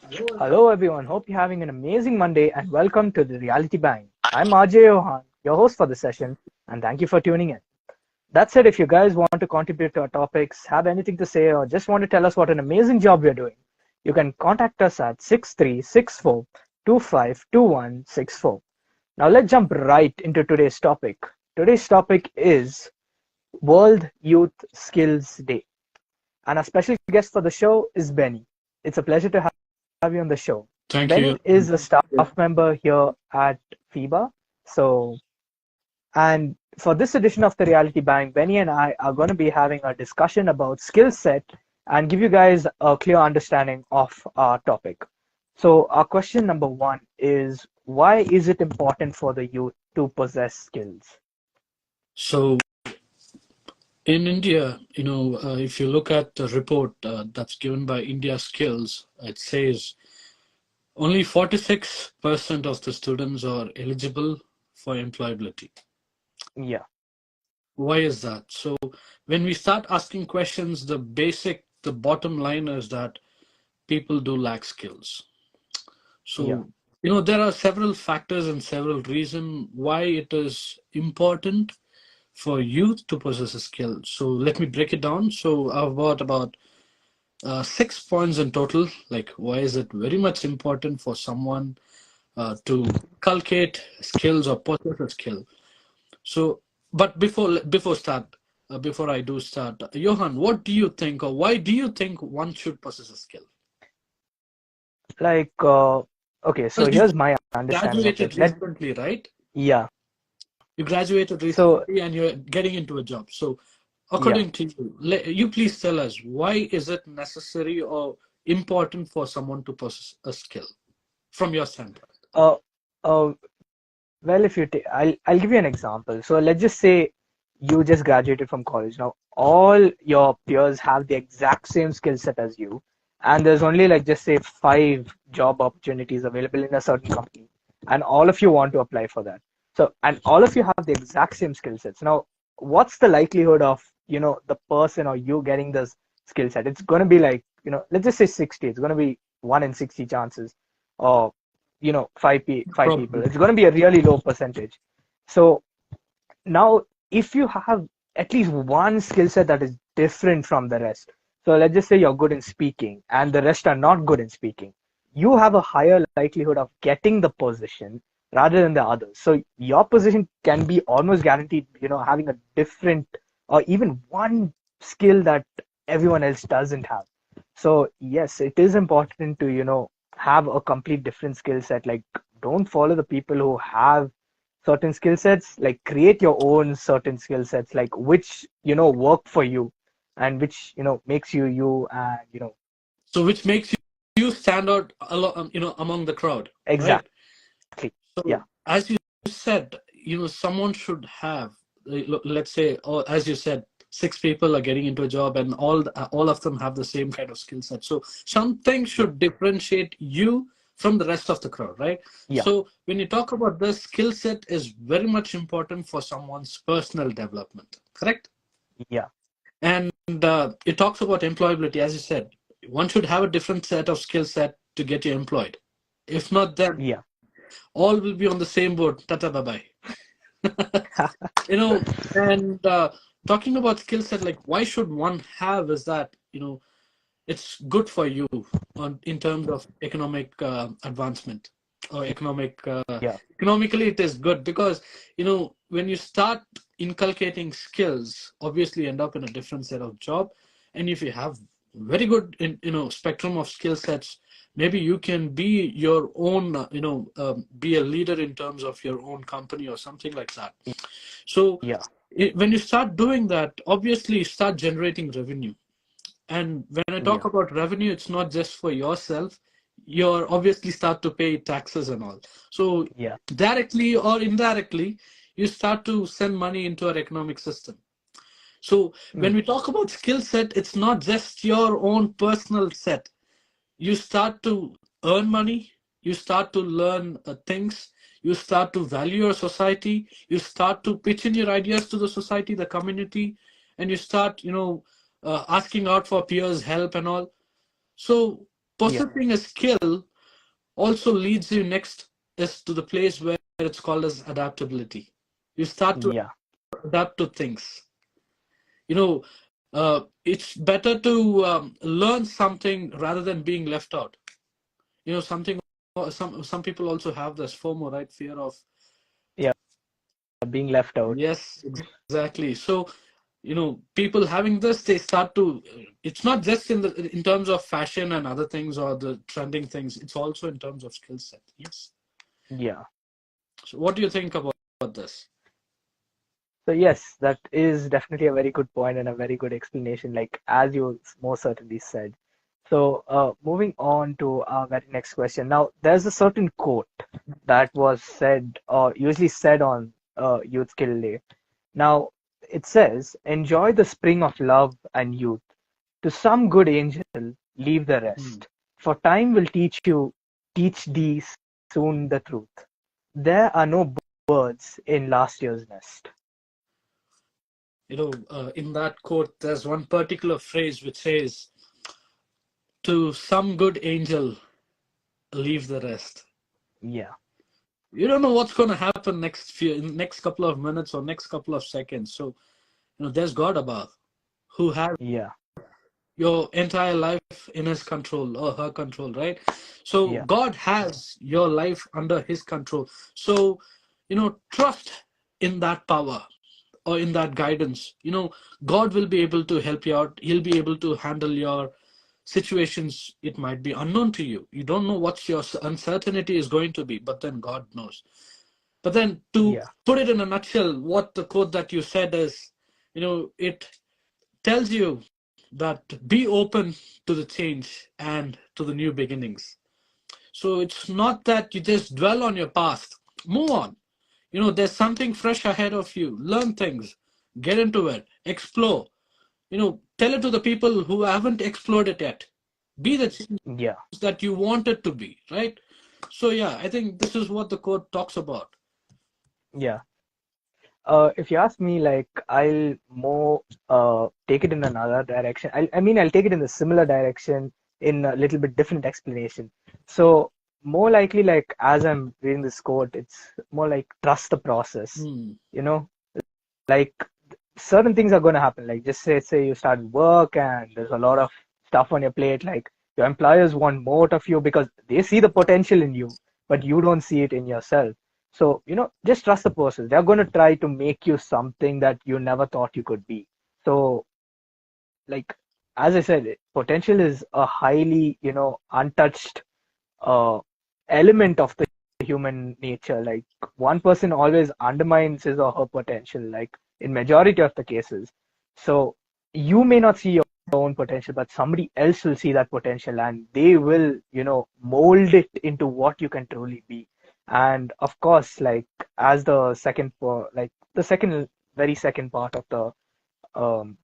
Hello everyone, hope you're having an amazing Monday and welcome to the Reality Bang. I'm RJ Yohann, your host for the session, and thank you for tuning in. That said, if you guys want to contribute to our topics, have anything to say, or just want to tell us what an amazing job we're doing, you can contact us at 6364252164. Now let's jump right into today's topic. Today's topic is World Youth Skills Day, and our special guest for the show is Benny. It's a pleasure to have you on the show. Thank you. Benny is a staff member here at FEBA. So, and for this edition of the Reality Bang, Benny and I are going to be having a discussion about skill set and give you guys a clear understanding of our topic. So, our question number one is, why is it important for the youth to possess skills? So in India, if you look at the report that's given by India Skills, it says only 46% of the students are eligible for employability. Yeah, Why is that? So when we start asking questions, the bottom line is that people do lack skills. yeah, So, there are several factors and several reasons why it is important for youth to possess a skill. So let me break it down. So I've got about 6 points in total. Like, why is it very much important for someone to inculcate skills or possess a skill? So, but before I do start, Johan, what do you think, or why do you think one should possess a skill? like, okay, so Because you here's my understanding of graduated it. recently, right? Yeah, You graduated so recently and you're getting into a job. So, yeah. according to you, you please tell us, why is it necessary or important for someone to possess a skill from your standpoint? Uh, uh, well, if you take, I'll give you an example. So let's just say you just graduated from college. Now, all your peers have the exact same skill set as you, and there's only like just say five job opportunities available in a certain company, and all of you want to apply for that. So, and all of you have the exact same skill sets. Now, what's the likelihood of, the person or you getting this skill set? It's going to be like, let's just say 60. It's going to be 1 in 60 chances, or five people. Probably. It's going to be a really low percentage. So now, if you have at least one skill set that is different from the rest, so let's just say you're good in speaking and the rest are not good in speaking, you have a higher likelihood of getting the position rather than the others. So your position can be almost guaranteed, having a different or even one skill that everyone else doesn't have. So yes, it is important to, have a complete different skill set. Like, don't follow the people who have certain skill sets. Like, create your own certain skill sets, like which work for you, and which makes you you, and So, which makes you stand out a lot, among the crowd, right? exactly. Yeah, So, as you said, someone should have, let's say, or as you said, six people are getting into a job, and all of them have the same kind of skill set. So, something yeah, should differentiate you from the rest of the crowd, right? yeah, So, when you talk about this, skill set is very much important for someone's personal development, correct? yeah, And it talks about employability, as you said. One should have a different set of skill set to get you employed. If not, then yeah. all will be on the same boat. Tata bye bye. you know, and talking about skill set, like why should one have is that, it's good for you in terms of economic advancement or Yeah, economically it is good because, when you start inculcating skills, obviously you end up in a different set of job. And if you have very good spectrum of skill sets, maybe you can be your own be a leader in terms of your own company or something like that. So yeah, when you start doing that, obviously you start generating revenue. And when I talk yeah, about revenue, it's not just for yourself. You're obviously start to pay taxes and all. So yeah, directly or indirectly, you start to send money into our economic system. So when mm, we talk about skill set, it's not just your own personal set. You start to earn money, you start to learn things, you start to value your society, you start to pitch in your ideas to the society, the community, and you start, asking out for peers' help and all. So Yeah. possessing a skill also leads you next is to the place where it's called as adaptability. You start to Yeah. adapt to things. You know, it's better to learn something rather than being left out. Something. Some people also have this FOMO, right? Fear of. Yeah. Being left out. Yes, exactly. So, people having this, they start to. It's not just in terms of fashion and other things or the trending things. It's also in terms of skill set. Yes. Yeah. So, what do you think about this? So yes, that is definitely a very good point and a very good explanation, like as you most certainly said. So moving on to our very next question. Now, there's a certain quote that was said or usually said on Youth Skill Day. Now, it says, "Enjoy the spring of love and youth. To some good angel, leave the Hmm. rest. For time will teach thee soon the truth. There are no birds in last year's nest." In that quote, there's one particular phrase which says, "To some good angel, leave the rest." Yeah, You don't know what's going to happen next couple of minutes or next couple of seconds. So, there's God above who has yeah, your entire life in his control or her control, right? So yeah, God has your life under his control. So, trust in that power or in that guidance. God will be able to help you out. He'll be able to handle your situations. It might be unknown to you. You don't know what your uncertainty is going to be, but then God knows. But then to yeah, put it in a nutshell, what the quote that you said is, it tells you that be open to the change and to the new beginnings. So it's not that you just dwell on your past. Move on. There's something fresh ahead of you. Learn things, get into it, explore. Tell it to the people who haven't explored it yet. Be the change yeah, that you want it to be, right? So yeah, I think this is what the quote talks about. yeah. If you ask me, like, I'll more take it in another direction. I mean, I'll take it in a similar direction in a little bit different explanation. So, more likely, like, as I'm reading this quote, it's more like trust the process. Hmm. You know, like certain things are going to happen. Like, just say you start work and there's a lot of stuff on your plate. Like, your employers want more of you because they see the potential in you, but you don't see it in yourself. So, just trust the process. They're going to try to make you something that you never thought you could be. So, like, as I said, potential is a highly, untouched uh, element of the human nature. Like, one person always undermines his or her potential, like in majority of the cases. So you may not see your own potential, but somebody else will see that potential and they will, mold it into what you can truly be. And of course, like, as the like the very second part of the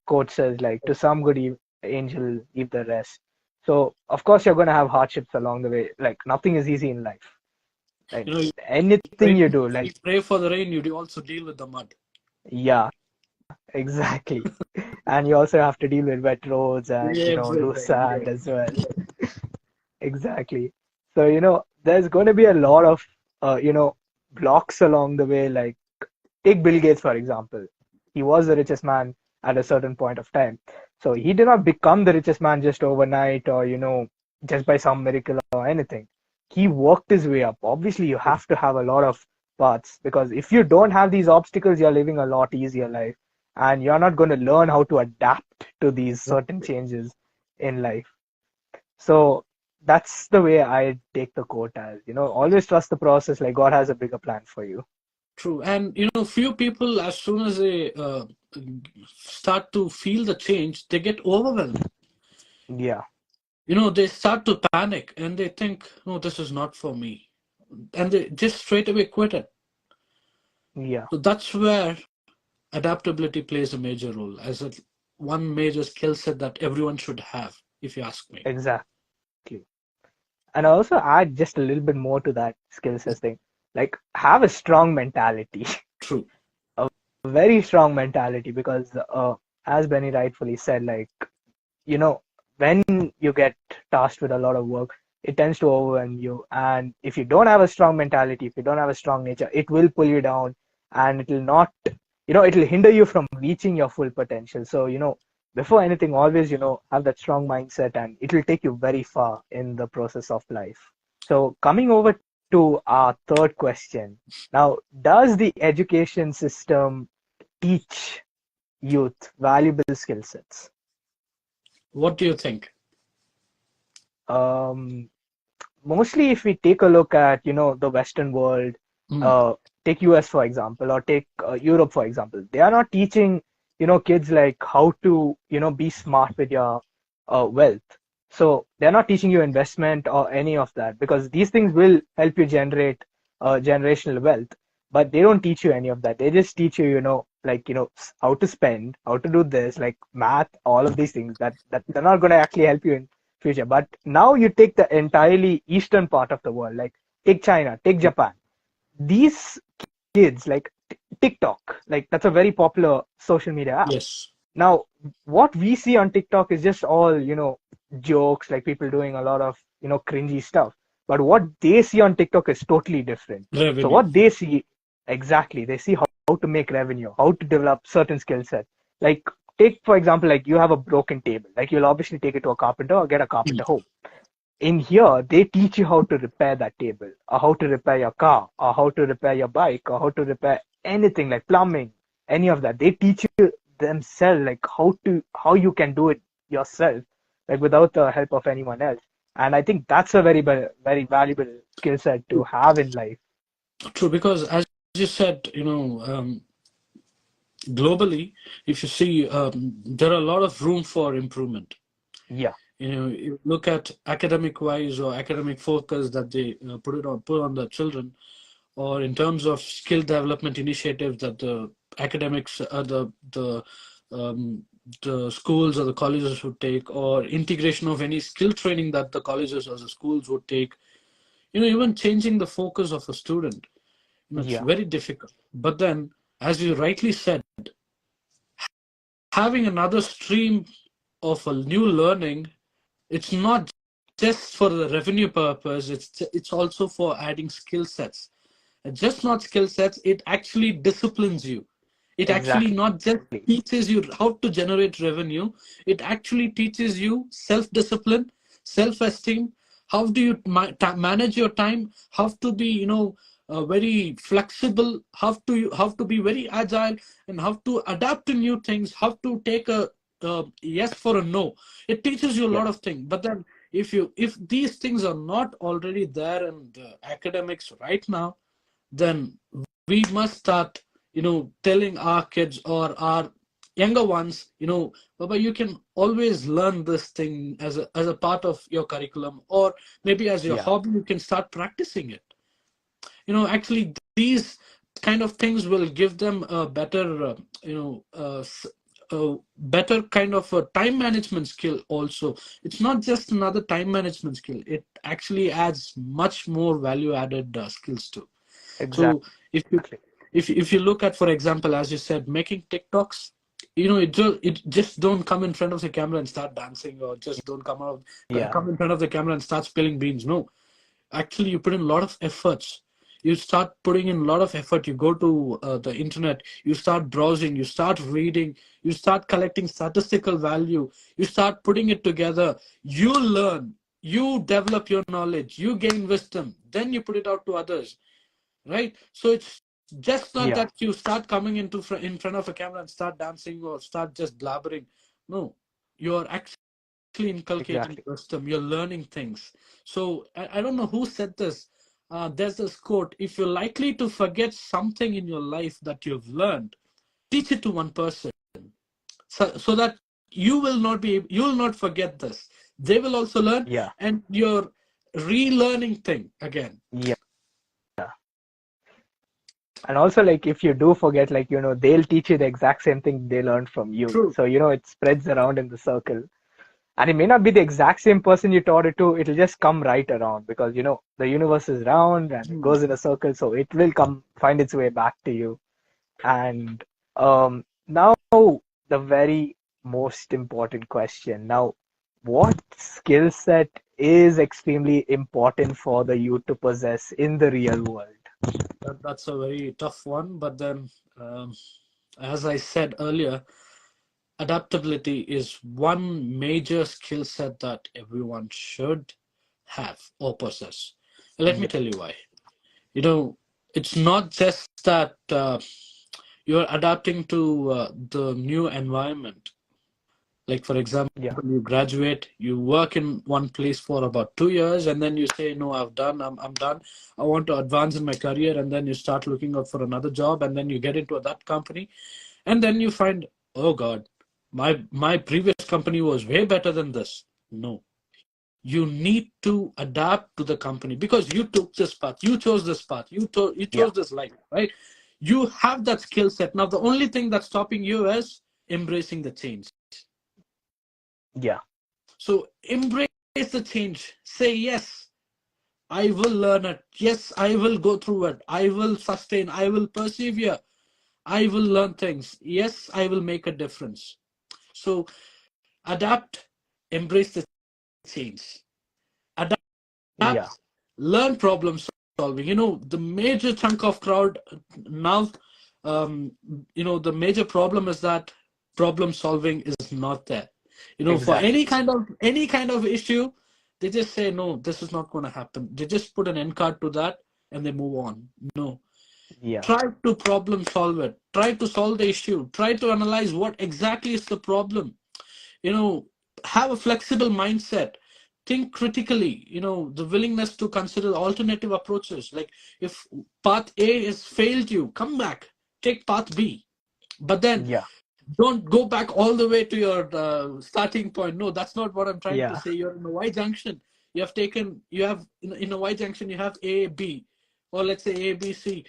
quote says, like, to some good angel leave the rest. So of course you're going to have hardships along the way. Like, nothing is easy in life. Like, You anything pray, you do, you like, pray for the rain, you do also deal with the mud. yeah, exactly. And you also have to deal with wet roads and, loose Everything, sand yes. as well. Exactly. So, there's going to be a lot of, blocks along the way. Like, take Bill Gates, for example. He was the richest man at a certain point of time. So he did not become the richest man just overnight or, just by some miracle or anything. He worked his way up. Obviously, you have to have a lot of paths because if you don't have these obstacles, you're living a lot easier life and you're not going to learn how to adapt to these certain changes in life. So that's the way I take the quote as, always trust the process. Like, God has a bigger plan for you. True. And few people, as soon as they start to feel the change, they get overwhelmed. Yeah, They start to panic and they think, no, this is not for me. And they just straight away quit it. yeah, So that's where adaptability plays a major role as one major skill set that everyone should have, if you ask me. exactly. And I also add just a little bit more to that skill set thing. Like, have a strong mentality, True. a very strong mentality, because as Benny rightfully said, like, you know, when you get tasked with a lot of work, it tends to overwhelm you. And if you don't have a strong mentality, if you don't have a strong nature, it will pull you down, and it will not, it'll hinder you from reaching your full potential. So, before anything, always, have that strong mindset, and it will take you very far in the process of life. So, coming over to our third question. Now, does the education system teach youth valuable skill sets? What do you think? Um, Mostly, if we take a look at, the Western world, Mm, uh, take US for example, or take Europe for example, they are not teaching, kids like how to, be smart with your wealth. So they're not teaching you investment or any of that, because these things will help you generate generational wealth, but they don't teach you any of that. They just teach you, like, how to spend, how to do this, like math, all of these things that they're not going to actually help you in future. But now you take the entirely eastern part of the world, like take China, take Japan. These kids, like TikTok, like that's a very popular social media app. yes, Now, what we see on TikTok is just all, jokes, like people doing a lot of, cringy stuff. But what they see on TikTok is totally different. So revenue. what they see, exactly, they see how to make revenue, how to develop certain skill sets. Like, take, for example, like you have a broken table. Like, you'll obviously take it to a carpenter or get a Mm. carpenter home. In here, they teach you how to repair that table, or how to repair your car, or how to repair your bike, or how to repair anything like plumbing, any of that. They teach you themselves, like how you can do it yourself, like without the help of anyone else. And I think that's a very valuable skill set to have in life. True, because as you said, globally, if you see, there are a lot of room for improvement. Yeah, You look at academic wise or academic focus that they put on the children, or in terms of skill development initiatives that the academics, um, the schools or the colleges would take, or integration of any skill training that the colleges or the schools would take. Even changing the focus of a student, it's yeah, very difficult. But then, as you rightly said, having another stream of a new learning, it's not just for the revenue purpose, it's also for adding skill sets. And just not skill sets, it actually disciplines you. It actually exactly. not just teaches you how to generate revenue, it actually teaches you self-discipline, self-esteem. How do you manage your time? How to be, very flexible. How to be very agile, and how to adapt to new things. How to take a yes for a no. It teaches you a Yeah, lot of things. But then, if these things are not already there in the academics right now, then we must start, telling our kids or our younger ones, Baba, you can always learn this thing as a part of your curriculum, or maybe as your yeah, hobby, you can start practicing it. Actually, these kind of things will give them a better, a better kind of a time management skill also. It's not just another time management skill. It actually adds much more value added skills too. exactly. So if you look at, for example, as you said, making TikToks, it just don't come in front of the camera and start dancing, or just don't Yeah, come in front of the camera and start spilling beans. No, actually, you put in a lot of efforts. You start putting in a lot of effort. You go to the internet, you start browsing, you start reading, you start collecting statistical value, you start putting it together, you learn, you develop your knowledge, you gain wisdom, then you put it out to others, right? So it's just not yeah, that you start coming in front of a camera and start dancing or start just blabbering. No, you're actually inculcating exactly. wisdom. You're learning things. So I don't know who said this. There's this quote: "If you're likely to forget something in your life that you've learned, teach it to one person, so that you will not forget this. They will also learn, Yeah, and you're relearning thing again." yeah. And also, like, if you do forget, like, they'll teach you the exact same thing they learned from you. True. So, it spreads around in the circle. And it may not be the exact same person you taught it to, it'll just come right around, because, the universe is round and it Hmm. goes in a circle. So it will find its way back to you. And now, the very most important question. Now, what skill set is extremely important for the youth to possess in the real world? That's a very tough one. But then, as I said earlier, adaptability is one major skill set that everyone should have or possess. Let me Yeah, tell you why. You know, it's not just that you're adapting to the new environment. Like, for example, yeah, you graduate, you work in one place for about 2 years, and then you say, no, I'm done. I want to advance in my career. And then you start looking out for another job, and then you get into that company. And then you find, oh God, my previous company was way better than this. No, you need to adapt to the company because you took this path, you chose this path, you yeah, chose this life, right? You have that skill set. Now the only thing that's stopping you is embracing the change. yeah, So embrace the change. Say yes, I will learn it. Yes, I will go through it. I will sustain. I will persevere. I will learn things. Yes, I will make a difference. So adapt, embrace the change. yeah, Adapt, learn problem solving. The major chunk of crowd now, um, the major problem is that problem solving is not there. For exactly. any kind of issue, they just say, no, this is not going to happen. They just put an end card to that and they move on. No. Yeah, Try to problem solve it. Try to solve the issue. Try to analyze what exactly is the problem. you know have a flexible mindset. Think critically. The willingness to consider alternative approaches. Like, if path A has failed you, come back, take path B. But then yeah, don't go back all the way to your starting point. No, that's not what I'm trying to yeah, say. You're in a Y junction. In a Y junction, you have A, B, or let's say A, B, C.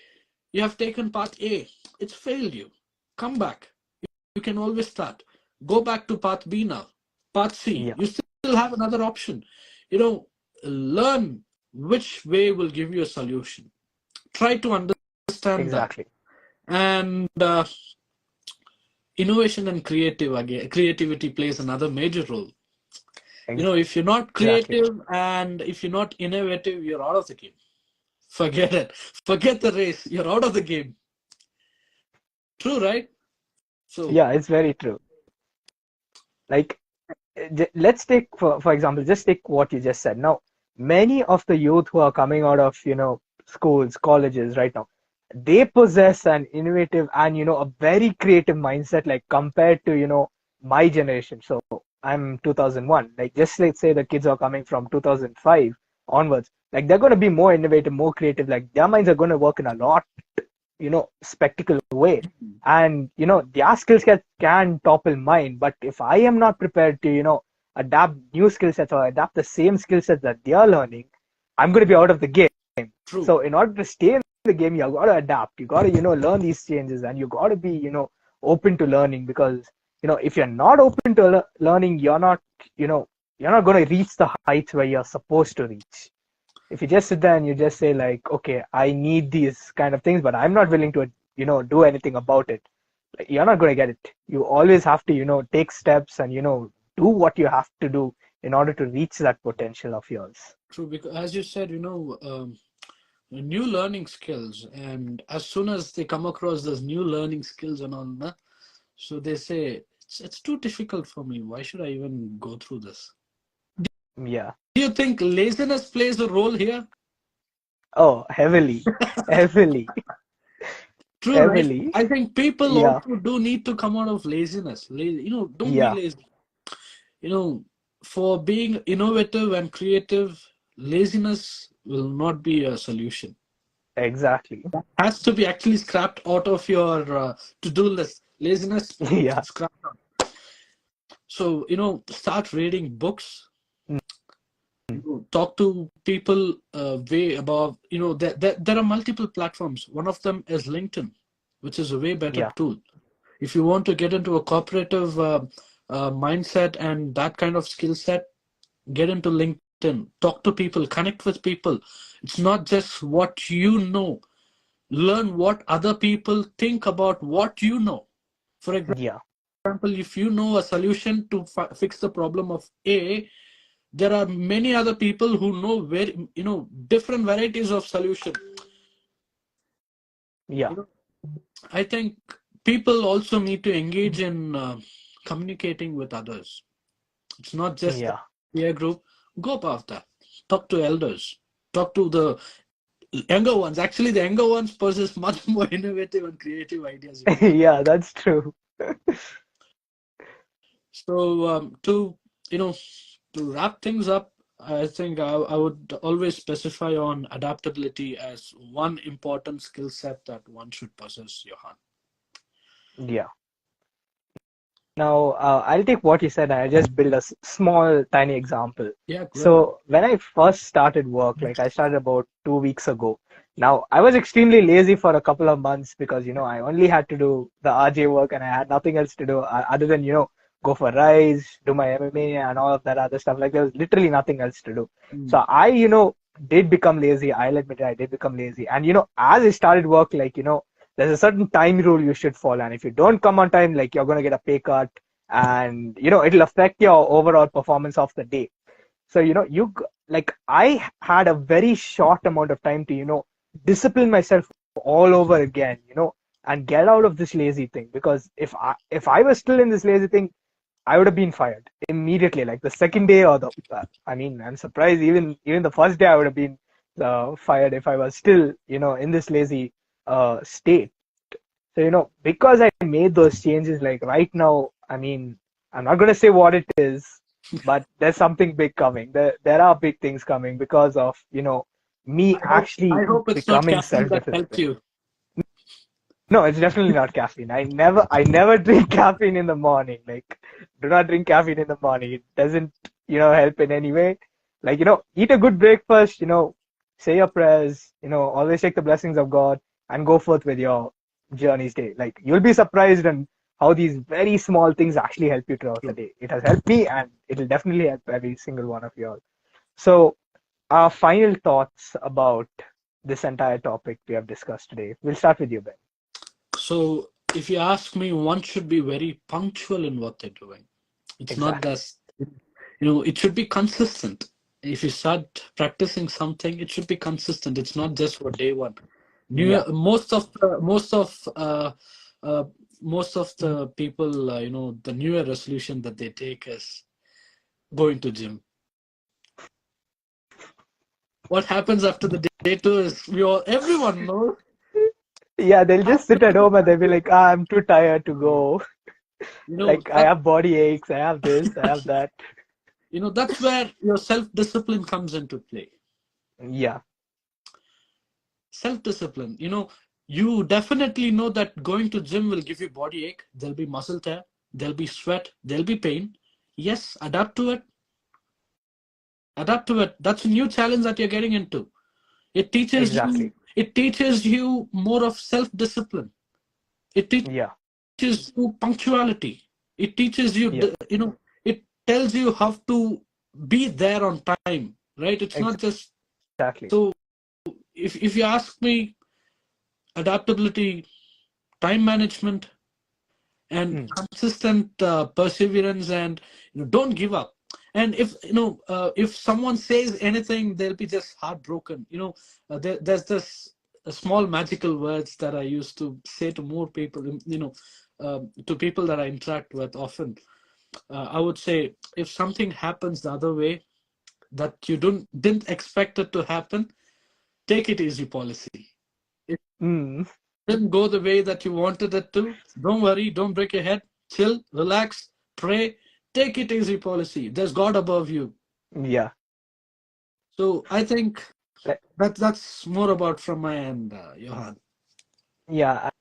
You have taken path A. It's failed you. Come back. You can always start. Go back to path B now. Path C. yeah, You still have another option. Learn which way will give you a solution. Try to understand that. exactly. And innovation and creativity plays another major role. If you're not Exactly. creative and if you're not innovative, you're out of the game. Forget it. Forget the race. You're out of the game. True, right? So, Yeah, it's very true. Like, let's take, for example, just take what you just said. Now, many of the youth who are coming out of, schools, colleges right now, they possess an innovative and, a very creative mindset, like compared to, my generation. So I'm 2001. Like, just let's say the kids are coming from 2005 onwards. Like, they're going to be more innovative, more creative. Like, their minds are going to work in a lot, spectacle way. And, their skill set can topple mine. But if I am not prepared to, adapt new skill sets or adapt the same skill sets that they are learning, I'm going to be out of the game. true. So in order to stay in the game, you got to adapt. You got to, learn these changes, and you got to be, open to learning, because, if you're not open to learning, you know, you're not going to reach the heights where you're supposed to reach. If you just sit there and you just say like, okay, I need these kind of things, but I'm not willing to, do anything about it, like, you're not going to get it. You always have to, take steps and, do what you have to do in order to reach that potential of yours. True, because as you said, new learning skills, and as soon as they come across those new learning skills and all that, so they say it's too difficult for me. Why should I even go through this? Yeah. Do you think laziness plays a role here? Oh, heavily, heavily, True, right? heavily. I think people Yeah. also do need to come out of laziness. Don't be Yeah. lazy. You know, for being innovative and creative, laziness will not be a solution. Exactly. Has to be actually scrapped out of your to-do list. Laziness, Yeah. scrapped out. So, start reading books. Talk to people way above. There are multiple platforms. One of them is LinkedIn, which is a way better Yeah. tool. If you want to get into a cooperative mindset and that kind of skill set, get into LinkedIn. Talk to people. Connect with people. It's not just what you know. Learn what other people think about what you know. For Yeah. example, if you know a solution to fix the problem of A, there are many other people who know very, different varieties of solution. Yeah. You know, I think people also need to engage in communicating with others. It's not just a Yeah. peer group. Go past that. Talk to elders. Talk to the younger ones. Actually, the younger ones possess much more innovative and creative ideas. Yeah, that's true. So you know to wrap things up, I think I would always specify on adaptability as one important skill set that one should possess, Johan. Yeah. Now, I'll take what you said and I'll just build a small, tiny example. Yeah, go ahead. So, when I first started work, like I started about 2 weeks ago. Now, I was extremely lazy for a couple of months because, I only had to do the RJ work and I had nothing else to do other than, go for rides, do my MMA and all of that other stuff. Like, there was literally nothing else to do. Mm. So, I, did become lazy. I'll admit it, I did become lazy. And, as I started work, like, there's a certain time rule you should follow. And if you don't come on time, like you're going to get a pay cut and, it'll affect your overall performance of the day. So, like I had a very short amount of time to, discipline myself all over again, and get out of this lazy thing. Because if I was still in this lazy thing, I would have been fired immediately, like the second day or I'm surprised even the first day I would have been fired if I was still, in this lazy state. So, because I made those changes, like right now, I'm not going to say what it is, but there's something big coming. There are big things coming because of, me I actually hope it's not becoming caffeine that helped self-disciplined. you. No, it's definitely not caffeine. I never drink caffeine in the morning. Like, do not drink caffeine in the morning. It doesn't, help in any way. Like, eat a good breakfast, say your prayers, always take the blessings of God and go forth with your journey's day. Like, you'll be surprised on how these very small things actually help you throughout the True. day. It has helped me and it'll definitely help every single one of you all. So, our final thoughts about this entire topic we have discussed today. We'll start with you, Ben. So, if you ask me, one should be very punctual in what they're doing. It's not Exactly. just, it should be consistent. If you start practicing something, it should be consistent. It's not just for day one. New Yeah. uh, most of the people, the newer resolution that they take is going to gym. What happens after the day two is everyone knows. Yeah, they'll just After sit at home and they'll be like, I'm too tired to go. Like, I that, have body aches, I have this, I have that. that's where your self discipline comes into play. Yeah, Self discipline. You definitely know that going to gym will give you body ache. There'll be muscle tear. There'll be sweat. There'll be pain. Yes, adapt to it. Adapt to it. That's a new challenge that you're getting into. It teaches you. exactly. It teaches you more of self discipline. It Yeah, teaches you punctuality. It teaches you. yeah, It tells you how to be there on time. Right. It's not just exactly. so. If you ask me, adaptability, time management, and Mm, consistent perseverance, and don't give up. And if someone says anything, they'll be just heartbroken. There's this small magical words that I used to say to more people, to people that I interact with often. I would say, if something happens the other way that you didn't expect it to happen, take it easy policy. It mm, didn't go the way that you wanted it to, don't worry, don't break your head, chill, relax, pray, take it easy policy. There's God above you. yeah, So I think like, that's more about from my end, Johan. yeah.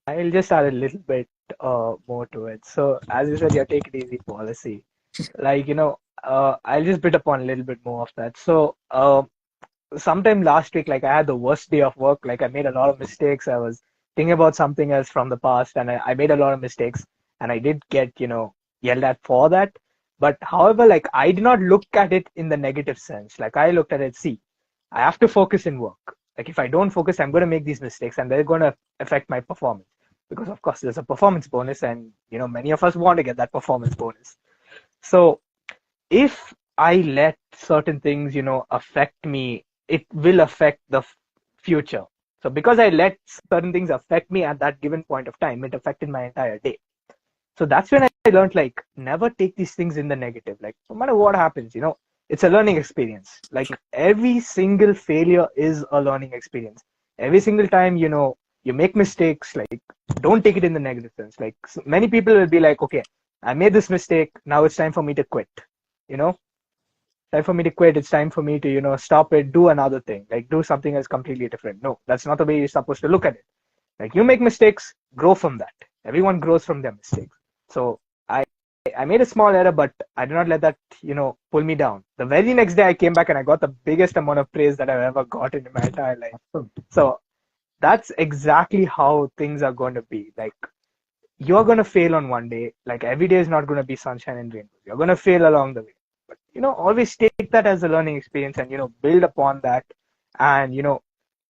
I'll just add a little bit more to it. So, as you said, your take it easy policy. Like, I'll just bit upon a little bit more of that. So, sometime last week, like I had the worst day of work. Like I made a lot of mistakes. I was thinking about something else from the past, and I made a lot of mistakes, and I did get, yelled at for that. But however, like I did not look at it in the negative sense. Like I looked at it, see, I have to focus in work. Like if I don't focus, I'm going to make these mistakes, and they're going to affect my performance. because of course there's a performance bonus, and many of us want to get that performance bonus. So if I let certain things, affect me, it will affect the future. So because I let certain things affect me at that given point of time, it affected my entire day. So that's when I learned, like, never take these things in the negative. Like, no matter what happens, it's a learning experience. Like, every single failure is a learning experience. Every single time, you make mistakes, like, don't take it in the negative sense. Like, many people will be like, okay, I made this mistake. Now it's time for me to quit. You know, time for me to quit. It's time for me to, stop it, do another thing, like do something else completely different. No, that's not the way you're supposed to look at it. Like, you make mistakes, grow from that. Everyone grows from their mistakes. So I made a small error, but I did not let that, pull me down. The very next day I came back and I got the biggest amount of praise that I've ever gotten in my entire life. So that's exactly how things are going to be. Like, you're going to fail on one day. Like, every day is not going to be sunshine and rainbows. You're going to fail along the way. But, always take that as a learning experience and, build upon that. And,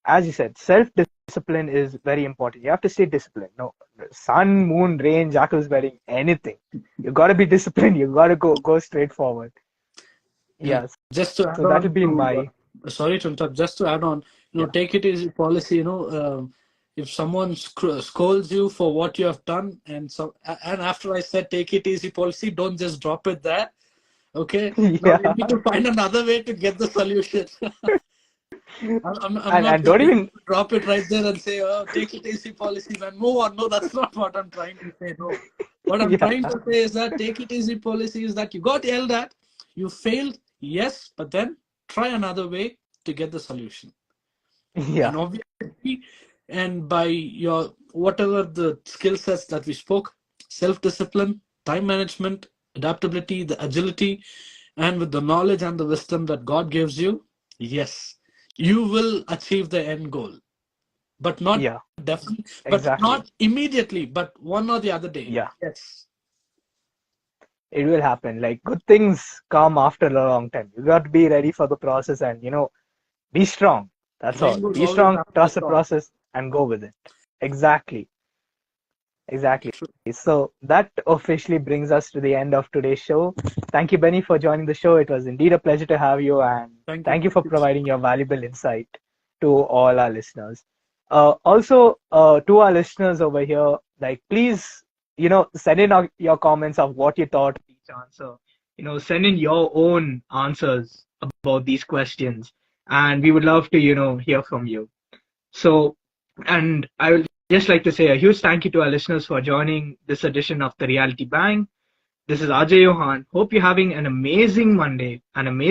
as you said, self-discipline is very important. You have to stay disciplined. No, sun, moon, rain, jackals wearing, anything. You got to be disciplined. You got to go straight forward. Yes. Just to add So that'll be my... sorry to interrupt, just to add on, take it easy policy, if someone scolds you for what you have done, and after I said take it easy policy, don't just drop it there. Okay? Yeah. No, you need to find another way to get the solution. I'm not don't even drop it right there and say, oh, take it easy policy, man. Move on. No, that's not what I'm trying to say. No. What I'm trying to say is that take it easy policy is that you got yelled at, you failed, yes, but then try another way to get the solution. Yeah. And obviously, and by your whatever the skill sets that we spoke, self-discipline, time management, adaptability, the agility, and with the knowledge and the wisdom that God gives you, yes, you will achieve the end goal. But not definitely, but not immediately, but one or the other day. Yeah. Yes. It will happen. Like, good things come after a long time. You got to be ready for the process and, be strong. That's all. Be strong, trust the process, and go with it. Exactly. So that officially brings us to the end of today's show. Thank you, Benny, for joining the show. It was indeed a pleasure to have you, and thank you for providing your valuable insight to all our listeners. Also, to our listeners over here, like, please, send in your comments of what you thought of each answer. Send in your own answers about these questions, and we would love to, hear from you. So, and I will just like to say a huge thank you to our listeners for joining this edition of the Reality Bang. This is Ajay Yohann. Hope you're having an amazing Monday, an amazing